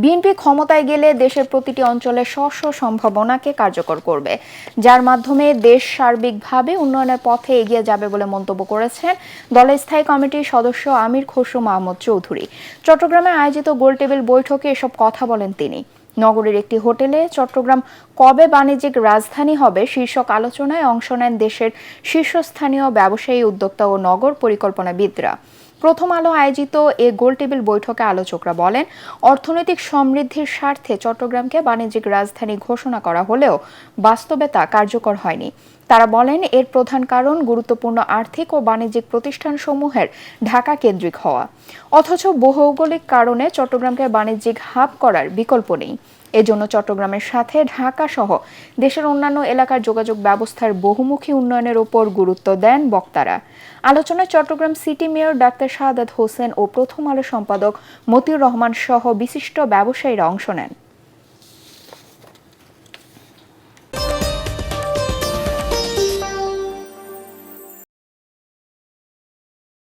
BNP ক্ষমতায় গেলে দেশের প্রতিটি অঞ্চলের স্ব সম্ভাবনাকে কার্যকর করবে, যার মাধ্যমে দেশ সার্বিকভাবে উন্নয়নের পথে এগিয়ে যাবে বলে মন্তব্য করেছেন দলের স্থায়ী কমিটির সদস্য আমির খসরু মাহমুদ চৌধুরী। চট্টগ্রামে আয়োজিত গোলটেবিল বৈঠকে এসব কথা বলেন তিনি। নগরীর একটি হোটেলে চট্টগ্রাম কবে বাণিজ্যিক রাজধানী হবে শীর্ষক আলোচনায় অংশ নেন দেশের শীর্ষস্থানীয় ব্যবসায়ী, উদ্যোক্তা ও নগর পরিকল্পনাবিদরা। প্রথম আলো আয়োজিত এ গোলটেবিল বৈঠকে আলোচকরা বলেন, অর্থনৈতিক সমৃদ্ধির স্বার্থে চট্টগ্রামকে বাণিজ্যিক রাজধানী ঘোষণা করা হলেও বাস্তবে তা কার্যকর হয়নি। তারা বলেন, এর প্রধান কারণ গুরুত্বপূর্ণ আর্থিক ও বাণিজ্যিক প্রতিষ্ঠানসমূহের ঢাকা কেন্দ্রিক হওয়া। অথচ ভৌগোলিক কারণে চট্টগ্রামকে বাণিজ্যিক হাব করার বিকল্প নেই। এজন্য চট্টগ্রামের সাথে ঢাকা সহ দেশের অন্যান্য এলাকার যোগাযোগ ব্যবস্থার বহুমুখী উন্নয়নের উপর গুরুত্ব দেন বক্তারা। আলোচনায় Chittagong city mayor doctor Shahadat Hossain ও প্রথম আলো সম্পাদক মতিউর রহমান সহ বিশিষ্ট ব্যবসায়ীরা অংশ নেন।